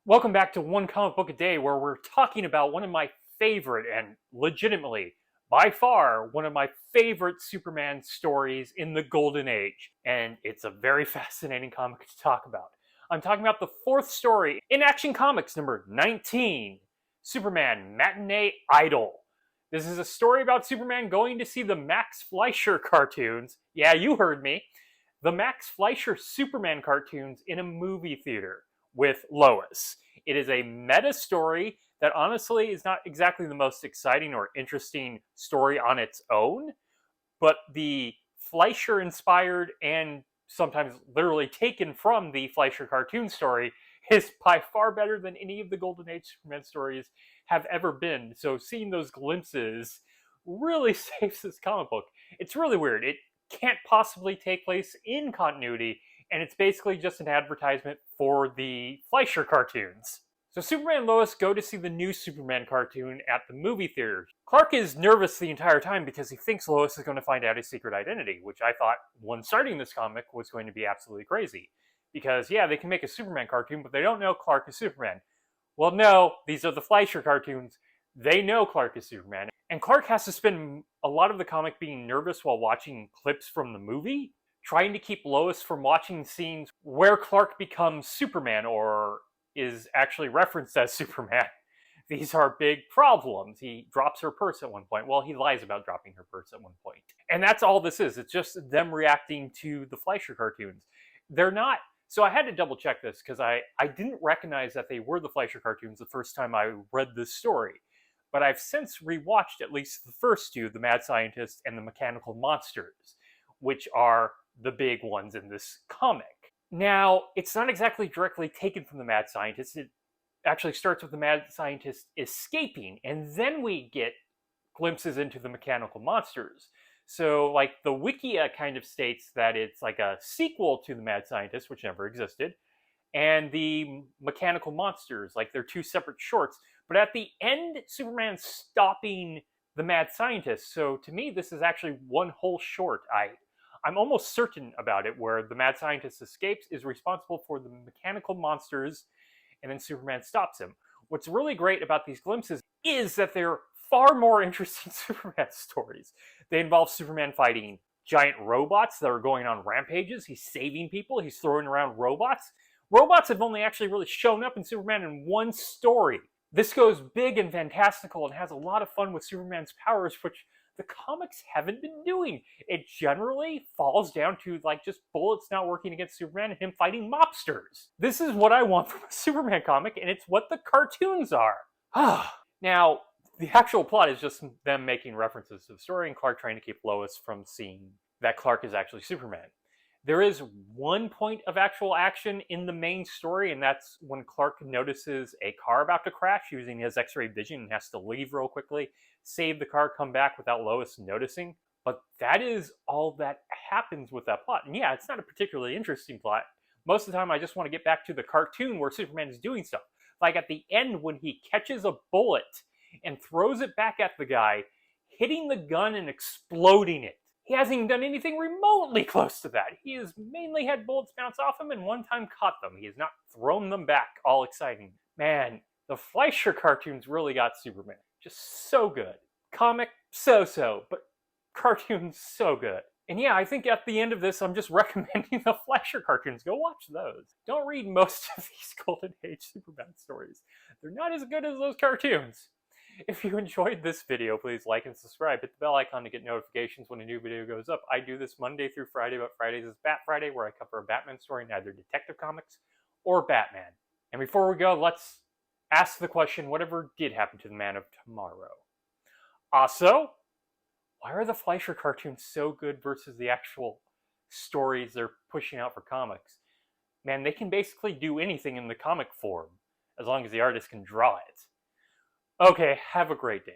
Welcome back to One Comic Book a Day, where we're talking about one of my favorite and legitimately, by far, one of my favorite Superman stories in the Golden Age. And it's a very fascinating comic to talk about. I'm talking about the fourth story in Action Comics number 19, Superman Matinee Idol. This is a story about Superman going to see the Max Fleischer cartoons. Yeah, you heard me. The Max Fleischer Superman cartoons in a movie theater with Lois. It is a meta story that honestly is not exactly the most exciting or interesting story on its own, but the Fleischer inspired and sometimes literally taken from the Fleischer cartoon story is by far better than any of the Golden Age Superman stories have ever been. So seeing those glimpses really saves this comic book. It's really weird. It can't possibly take place in continuity, and it's basically just an advertisement for the Fleischer cartoons. So Superman and Lois go to see the new Superman cartoon at the movie theater. Clark is nervous the entire time because he thinks Lois is going to find out his secret identity, which I thought, when starting this comic, was going to be absolutely crazy. Because, yeah, they can make a Superman cartoon, but they don't know Clark is Superman. Well, no, these are the Fleischer cartoons. They know Clark is Superman. And Clark has to spend a lot of the comic being nervous while watching clips from the movie, trying to keep Lois from watching scenes where Clark becomes Superman or is actually referenced as Superman. These are big problems. He drops her purse at one point. Well, he lies about dropping her purse at one point. And that's all this is. It's just them reacting to the Fleischer cartoons. They're not... So I had to double check this because I didn't recognize that they were the Fleischer cartoons the first time I read this story. But I've since rewatched at least the first two, The Mad Scientist and The Mechanical Monsters, which are the big ones in this comic. Now, it's not exactly directly taken from The Mad Scientist. It actually starts with the Mad Scientist escaping, and then we get glimpses into the Mechanical Monsters. So, like, the Wikia kind of states that it's like a sequel to the Mad Scientist, which never existed, and the Mechanical Monsters, like, they're two separate shorts. But at the end, Superman's stopping the Mad Scientist. So to me, this is actually one whole short. I'm almost certain about it, where the Mad Scientist escapes, is responsible for the Mechanical Monsters, and then Superman stops him. What's really great about these glimpses is that they're far more interesting Superman stories. They involve Superman fighting giant robots that are going on rampages. He's saving people. He's throwing around robots. Robots have only actually really shown up in Superman in one story. This goes big and fantastical and has a lot of fun with Superman's powers, which the comics haven't been doing. It generally falls down to, like, just bullets not working against Superman and him fighting mobsters. This is what I want from a Superman comic, and it's what the cartoons are. Now, the actual plot is just them making references to the story and Clark trying to keep Lois from seeing that Clark is actually Superman. There is one point of actual action in the main story, and that's when Clark notices a car about to crash using his X-ray vision and has to leave real quickly, save the car, come back without Lois noticing. But that is all that happens with that plot. And yeah, it's not a particularly interesting plot. Most of the time, I just want to get back to the cartoon where Superman is doing stuff. Like at the end when he catches a bullet and throws it back at the guy, hitting the gun and exploding it. He hasn't even done anything remotely close to that. He has mainly had bullets bounce off him and one time caught them. He has not thrown them back, all exciting. Man, the Fleischer cartoons really got Superman. Just so good. Comic, so-so, but cartoons, so good. And yeah, I think at the end of this, I'm just recommending the Fleischer cartoons. Go watch those. Don't read most of these Golden Age Superman stories. They're not as good as those cartoons. If you enjoyed this video, please like and subscribe. Hit the bell icon to get notifications when a new video goes up. I do this Monday through Friday, but Fridays is Bat Friday, where I cover a Batman story in either Detective Comics or Batman. And before we go, let's ask the question, whatever did happen to the Man of Tomorrow? Also, why are the Fleischer cartoons so good versus the actual stories they're pushing out for comics? Man, they can basically do anything in the comic form, as long as the artist can draw it. Okay, have a great day.